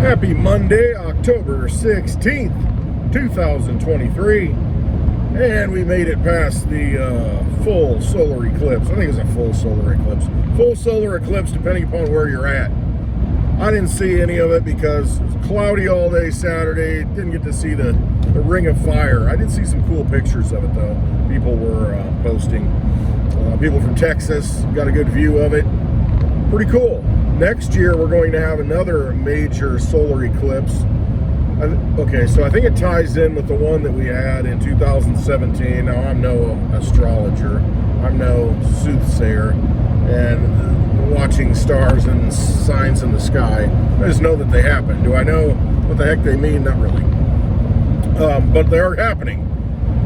Happy Monday, October 16th, 2023. And we made it past the full solar eclipse. I think it's a full solar eclipse. Full solar eclipse depending upon where you're at. I didn't see any of it because it was cloudy all day Saturday. Didn't get to see the ring of fire. I did see some cool pictures of it though. People were posting. People from Texas got a good view of it. Pretty cool. Next year we're going to have another major solar eclipse. Okay, so I think it ties in with the one that we had in 2017. Now, I'm no astrologer. I'm no soothsayer. And watching stars and signs in the sky, I just know that they happen. Do I know what the heck they mean? Not really. But they are happening.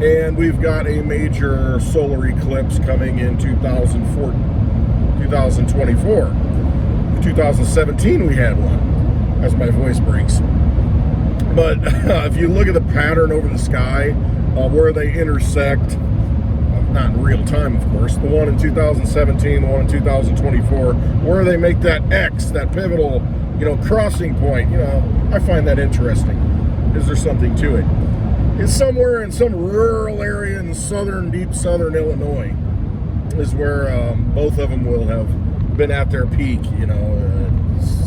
And we've got a major solar eclipse coming in 2024. 2017 we had one, as my voice breaks. But if you look at the pattern over the sky, where they intersect, not in real time, of course, the one in 2017, the one in 2024, where they make that X, that pivotal, crossing point, I find that interesting. Is there something to it? It's somewhere in some rural area in deep southern Illinois is where both of them will have been at their peak,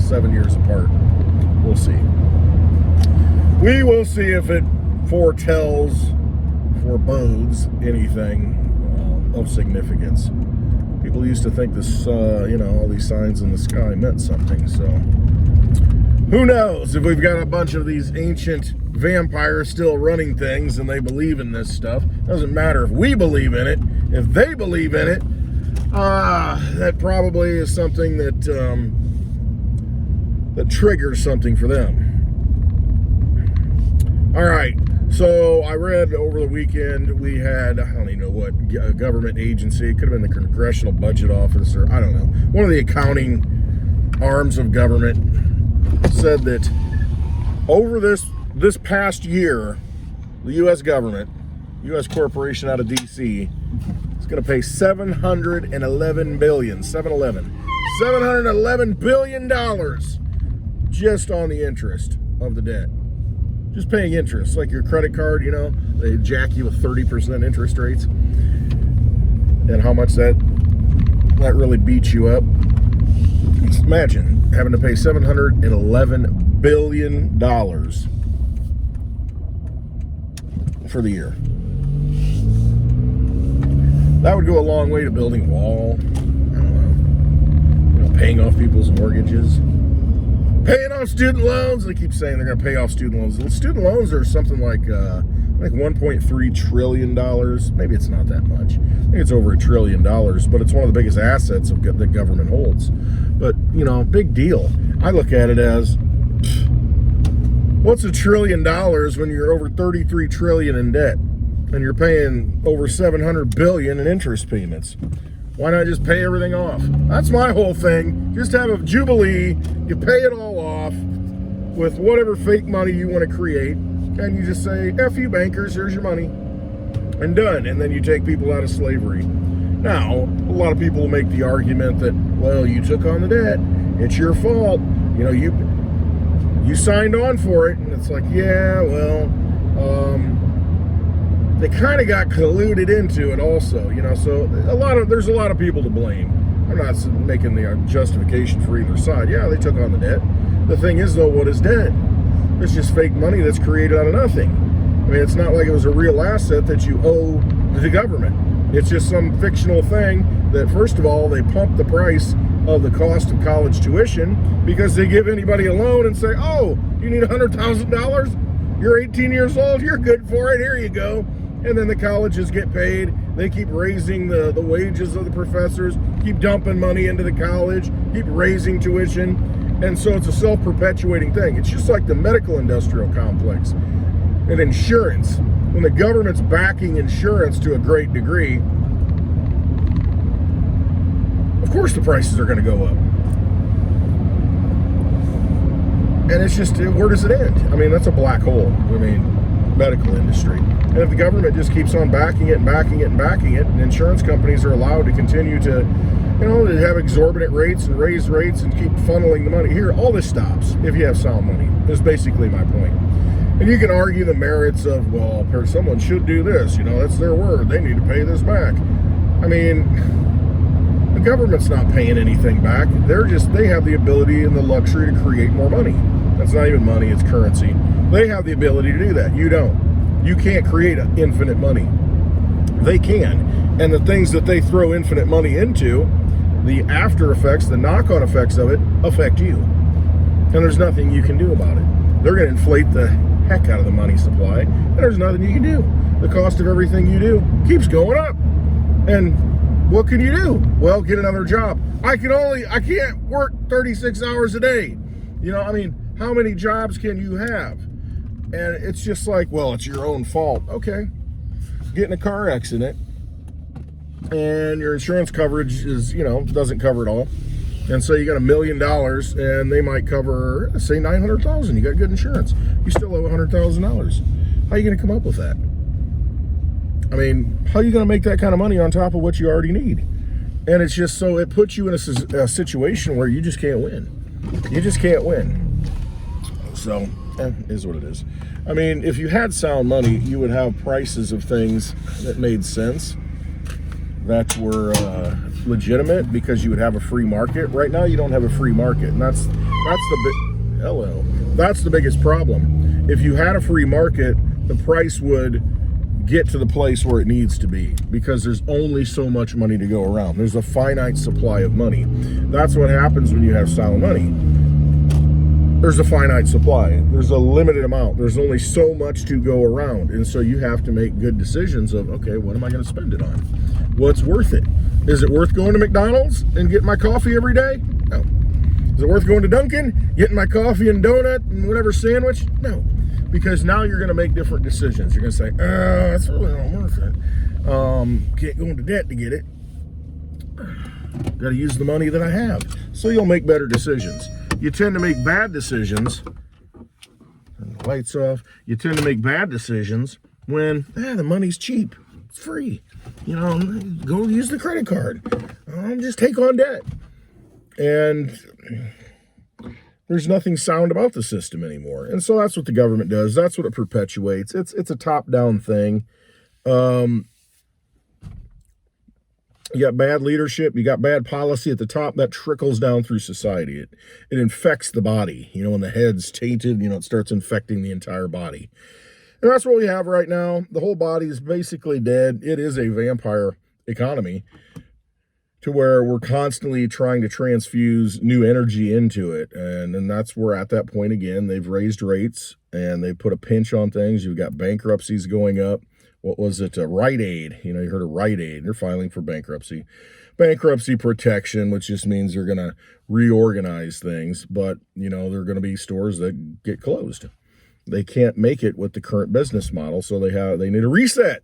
7 years apart. We'll see. We will see if it forebodes anything of significance. People used to think this, all these signs in the sky meant something, so who knows if we've got a bunch of these ancient vampires still running things and they believe in this stuff. Doesn't matter if we believe in it. If they believe in it, that probably is something that that triggers something for them. All right, so I read over the weekend we had, I don't even know what government agency, it could have been the Congressional Budget Office, or I don't know, one of the accounting arms of government said that over this past year, the U.S. government, U.S. corporation out of D.C., is going to pay $711 billion just on the interest of the debt. Just paying interest, like your credit card, they jack you with 30% interest rates. And how much that really beats you up. Just imagine having to pay $711 billion for the year. That would go a long way to building a wall. I don't know. Paying off people's mortgages. Paying off student loans. They keep saying they're going to pay off student loans. Well, student loans are something like $1.3 trillion. Maybe it's not that much. I think it's over $1 trillion, but it's one of the biggest assets that government holds. But, big deal. I look at it as, what's $1 trillion when you're over $33 trillion in debt? And you're paying over $700 billion in interest payments. Why not just pay everything off? That's my whole thing. Just have a jubilee. You pay it all off with whatever fake money you want to create. And you just say, F you bankers, here's your money. And done. And then you take people out of slavery. Now, a lot of people will make the argument that, well, you took on the debt. It's your fault. You signed on for it. And it's like, yeah, well, they kind of got colluded into it also, so there's a lot of people to blame. I'm not making the justification for either side. Yeah, they took on the debt. The thing is, though, what is debt? It's just fake money that's created out of nothing. I mean, it's not like it was a real asset that you owe the government. It's just some fictional thing that, first of all, they pump the price of the cost of college tuition because they give anybody a loan and say, oh, you need $100,000? You're 18 years old, you're good for it, here you go. And then the colleges get paid. They keep raising the wages of the professors, keep dumping money into the college, keep raising tuition. And so it's a self-perpetuating thing. It's just like the medical industrial complex and insurance. When the government's backing insurance to a great degree, of course the prices are going to go up. And it's just, where does it end? I mean, that's a black hole. Medical industry. And if the government just keeps on backing it and backing it and backing it, and insurance companies are allowed to continue to, to have exorbitant rates and raise rates and keep funneling the money here, all this stops if you have sound money. is basically my point. And you can argue the merits of, well, someone should do this. That's their word. They need to pay this back. I mean, the government's not paying anything back. They have the ability and the luxury to create more money. That's not even money, it's currency. They have the ability to do that. You don't. You can't create infinite money. They can. And the things that they throw infinite money into, the after effects, the knock-on effects of it, affect you. And there's nothing you can do about it. They're going to inflate the heck out of the money supply, and there's nothing you can do. The cost of everything you do keeps going up. And what can you do? Well, get another job. I can't work 36 hours a day. How many jobs can you have? And it's just like, well, it's your own fault. Okay. Get in a car accident and your insurance coverage is, doesn't cover it all. And so you got $1 million and they might cover, say, $900,000. You got good insurance. You still owe $100,000. How are you going to come up with that? How are you going to make that kind of money on top of what you already need? And it's just so it puts you in a situation where you just can't win. You just can't win. So, is what it is. If you had sound money, you would have prices of things that made sense, that were legitimate, because you would have a free market. Right now, you don't have a free market, and that's the biggest problem. If you had a free market, the price would get to the place where it needs to be, because there's only so much money to go around. There's a finite supply of money. That's what happens when you have sound money. There's a finite supply. There's a limited amount. There's only so much to go around. And so you have to make good decisions of, okay, what am I going to spend it on? What's worth it? Is it worth going to McDonald's and getting my coffee every day? No. Is it worth going to Dunkin', getting my coffee and donut and whatever sandwich? No. Because now you're going to make different decisions. You're going to say, that's really not worth it. Can't go into debt to get it. Got to use the money that I have. So you'll make better decisions. You tend to make bad decisions. Turn the lights off. You tend to make bad decisions when the money's cheap. It's free. Go use the credit card. Just take on debt. And there's nothing sound about the system anymore. And so that's what the government does. That's what it perpetuates. It's a top-down thing. You got bad leadership, you got bad policy at the top, that trickles down through society. It infects the body. When the head's tainted, it starts infecting the entire body. And that's what we have right now. The whole body is basically dead. It is a vampire economy, to where we're constantly trying to transfuse new energy into it. And that's we're at that point again. They've raised rates and they put a pinch on things. You've got bankruptcies going up. What was it? Rite Aid. You heard of Rite Aid. They're filing for bankruptcy. Bankruptcy protection, which just means they're going to reorganize things. But, there are going to be stores that get closed. They can't make it with the current business model, so they need a reset.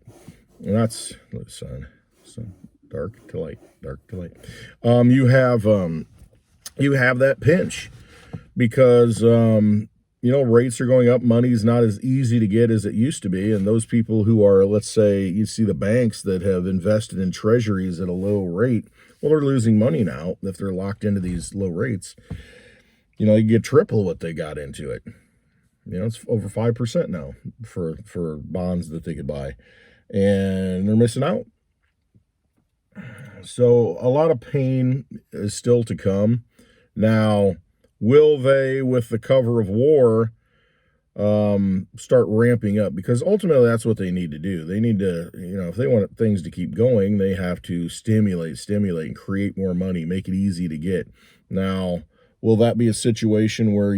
And that's the sun. So dark to light, dark to light. You have that pinch because rates are going up. Money's not as easy to get as it used to be. And those people who are, let's say, you see the banks that have invested in treasuries at a low rate, well, they're losing money now if they're locked into these low rates. You get triple what they got into it. It's over 5% now for bonds that they could buy. And they're missing out. So a lot of pain is still to come. Now, will they, with the cover of war, start ramping up? Because ultimately that's what they need to do. They need to, if they want things to keep going, they have to stimulate and create more money, make it easy to get. Now, will that be a situation where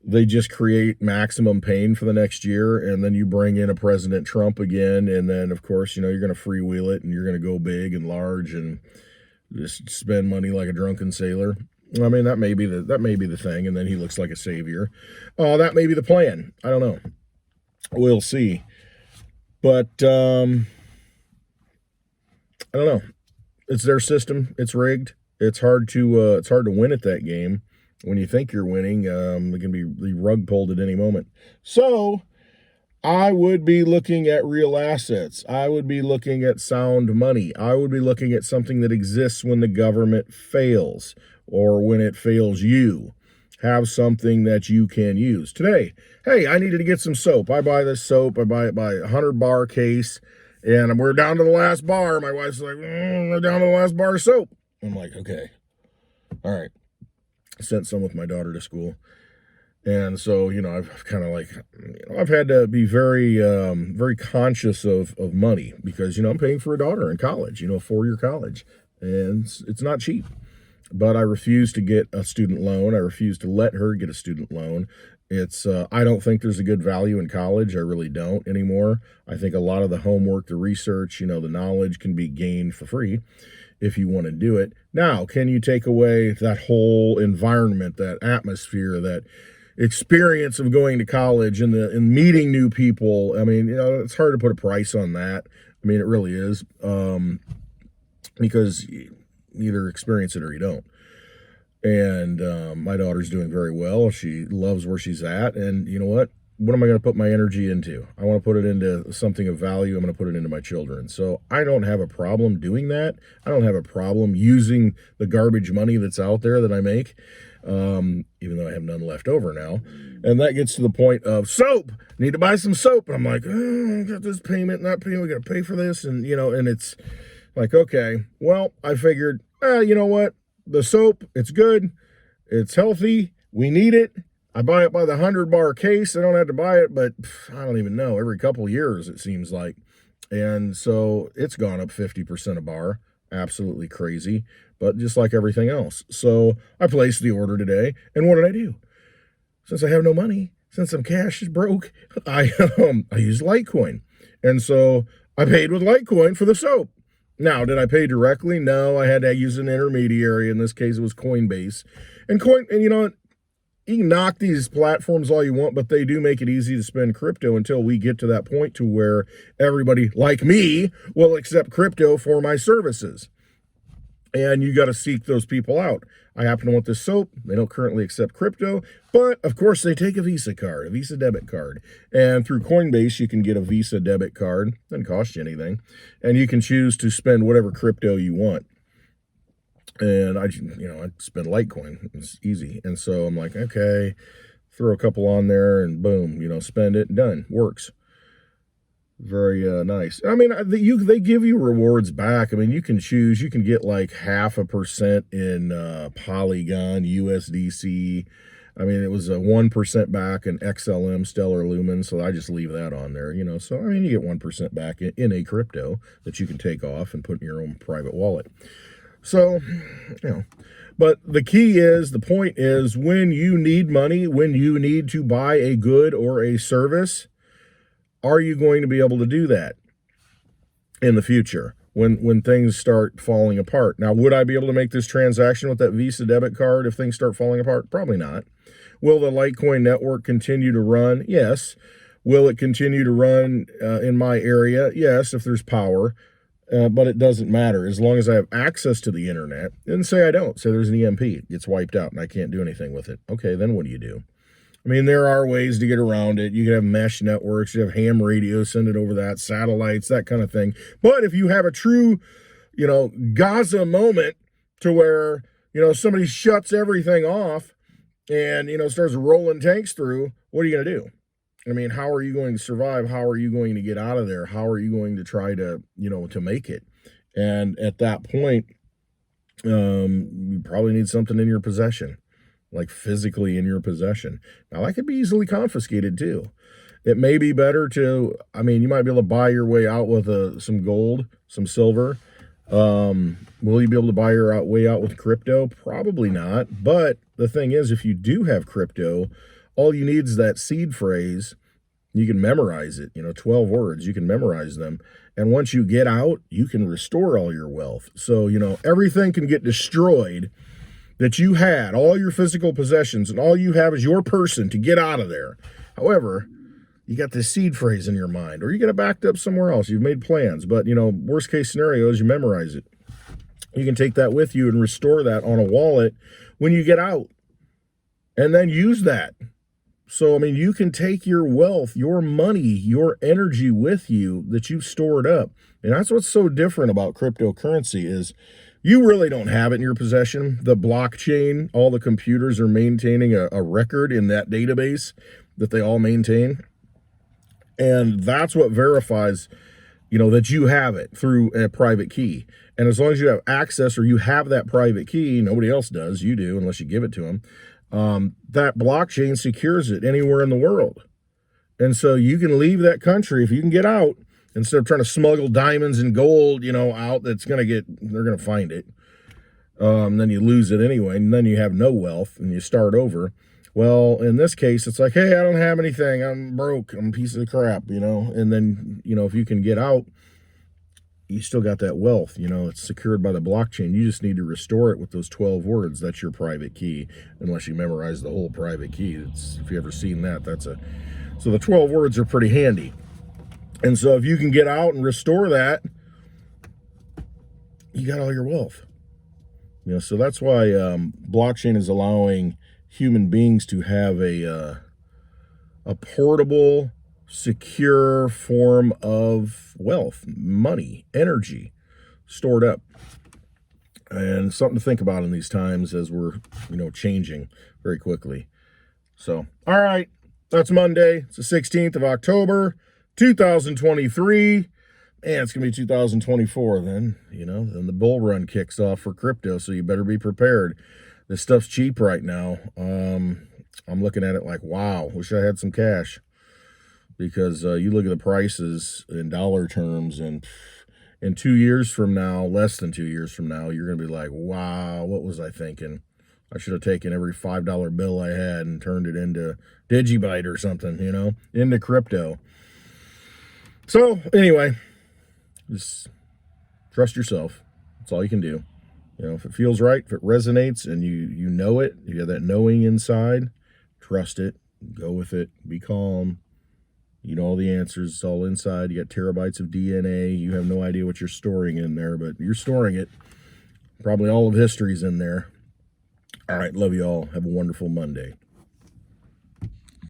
they just create maximum pain for the next year, and then you bring in a President Trump again, and then, of course, you're going to freewheel it, and you're going to go big and large and just spend money like a drunken sailor? That may be the thing, and then he looks like a savior. That may be the plan. I don't know. We'll see. But I don't know. It's their system. It's rigged. It's hard to win at that game. When you think you're winning, it can be the rug pulled at any moment. So I would be looking at real assets. I would be looking at sound money. I would be looking at something that exists when the government fails or when it fails you. have something that you can use. Today, hey, I needed to get some soap. I buy this soap. I buy it by 100-bar case, and we're down to the last bar. My wife's like, we're down to the last bar of soap. I'm like, okay, all right. I sent some with my daughter to school. And so, I've kind of like, I've had to be very, very conscious of money because, I'm paying for a daughter in college, a 4-year college, and it's not cheap. But I refuse to get a student loan. I refuse to let her get a student loan. I don't think there's a good value in college. I really don't anymore. I think a lot of the homework, the research, the knowledge can be gained for free if you want to do it. Now, can you take away that whole environment, that atmosphere, that experience of going to college and meeting new people? I mean, it's hard to put a price on that. I mean, it really is, because you either experience it or you don't. And my daughter's doing very well. She loves where she's at. And you know what? What am I going to put my energy into? I want to put it into something of value. I'm going to put it into my children. So I don't have a problem doing that. I don't have a problem using the garbage money that's out there that I make, even though I have none left over now. And that gets to the point of soap. Need to buy some soap. And I'm like, I got this payment and that payment. We got to pay for this. And, and it's like, okay, well, I figured, you know what? The soap, it's good. It's healthy. We need it. I buy it by the 100-bar case. I don't have to buy it, but I don't even know. Every couple of years, it seems like. And so it's gone up 50% a bar. Absolutely crazy, but just like everything else. So I placed the order today, and what did I do? Since I have no money, since some cash is broke, I used Litecoin. And so I paid with Litecoin for the soap. Now, did I pay directly? No, I had to use an intermediary. In this case, it was Coinbase. And you know what? You can knock these platforms all you want, but they do make it easy to spend crypto until we get to that point to where everybody like me will accept crypto for my services. And you got to seek those people out. I happen to want this soap. They don't currently accept crypto, but of course they take a Visa card, a Visa debit card. And through Coinbase, you can get a Visa debit card. Doesn't cost you anything. And you can choose to spend whatever crypto you want. And I spend Litecoin. It's easy. And so I'm like, okay, throw a couple on there and boom, spend it, done. Works. Very nice. I mean, they give you rewards back. I mean, you can choose. You can get like 0.5% in Polygon, USDC. I mean, it was a 1% back in XLM, Stellar Lumen. So I just leave that on there, So, I mean, you get 1% back in a crypto that you can take off and put in your own private wallet. So, but the point is when you need money, when you need to buy a good or a service, are you going to be able to do that in the future when things start falling apart? Now, would I be able to make this transaction with that Visa debit card if things start falling apart? Probably not. Will the Litecoin network continue to run? Yes. Will it continue to run in my area? Yes, if there's power. But it doesn't matter as long as I have access to the internet. And say I don't. Say there's an EMP. It gets wiped out and I can't do anything with it. Okay, then what do you do? I mean, there are ways to get around it. You can have mesh networks. You have ham radio, send it over that, satellites, that kind of thing. But if you have a true, Gaza moment to where, somebody shuts everything off and, starts rolling tanks through, what are you going to do? I mean, how are you going to survive? How are you going to get out of there? How are you going to try to, to make it? And at that point, you probably need something in your possession, like physically in your possession. Now, that could be easily confiscated too. It may be better you might be able to buy your way out with some gold, some silver. Will you be able to buy your way out with crypto? Probably not. But the thing is, if you do have crypto, all you need is that seed phrase. You can memorize it, 12 words. You can memorize them. And once you get out, you can restore all your wealth. So, everything can get destroyed that you had, all your physical possessions, and all you have is your person to get out of there. However, you got this seed phrase in your mind, or you get it backed up somewhere else. You've made plans. But, worst case scenario is you memorize it. You can take that with you and restore that on a wallet when you get out. And then use that. So, you can take your wealth, your money, your energy with you that you've stored up. And that's what's so different about cryptocurrency is You really don't have it in your possession. The blockchain, all the computers are maintaining a record in that database that they all maintain. And that's what verifies, that you have it through a private key. And as long as you have access or you have that private key, nobody else does, you do, unless you give it to them, that blockchain secures it anywhere in the world. And so you can leave that country if you can get out, instead of trying to smuggle diamonds and gold, out, they're going to find it. Then you lose it anyway, and then you have no wealth and you start over. Well, in this case, it's like, hey, I don't have anything. I'm broke. I'm a piece of crap, and then, if you can get out, you still got that wealth, it's secured by the blockchain. You just need to restore it with those 12 words. That's your private key, unless you memorize the whole private key. If you ever seen that, so the 12 words are pretty handy. And so if you can get out and restore that, you got all your wealth. So that's why blockchain is allowing human beings to have a portable, secure form of wealth, money, energy stored up. And something to think about in these times as we're, changing very quickly. So, all right, that's Monday. It's the 16th of October, 2023. Man, it's going to be 2024 then, then the bull run kicks off for crypto, so you better be prepared. This stuff's cheap right now. I'm looking at it like, wow, wish I had some cash. Because you look at the prices in dollar terms, and in 2 years from now, less than 2 years from now, you're going to be like, wow, what was I thinking? I should have taken every $5 bill I had and turned it into DigiByte or something, into crypto. So anyway, just trust yourself. That's all you can do. If it feels right, if it resonates and you know it, you have that knowing inside, trust it, go with it, be calm. You know all the answers. It's all inside. You got terabytes of DNA. You have no idea what you're storing in there, but you're storing it. Probably all of history's in there. All right, love you all. Have a wonderful Monday.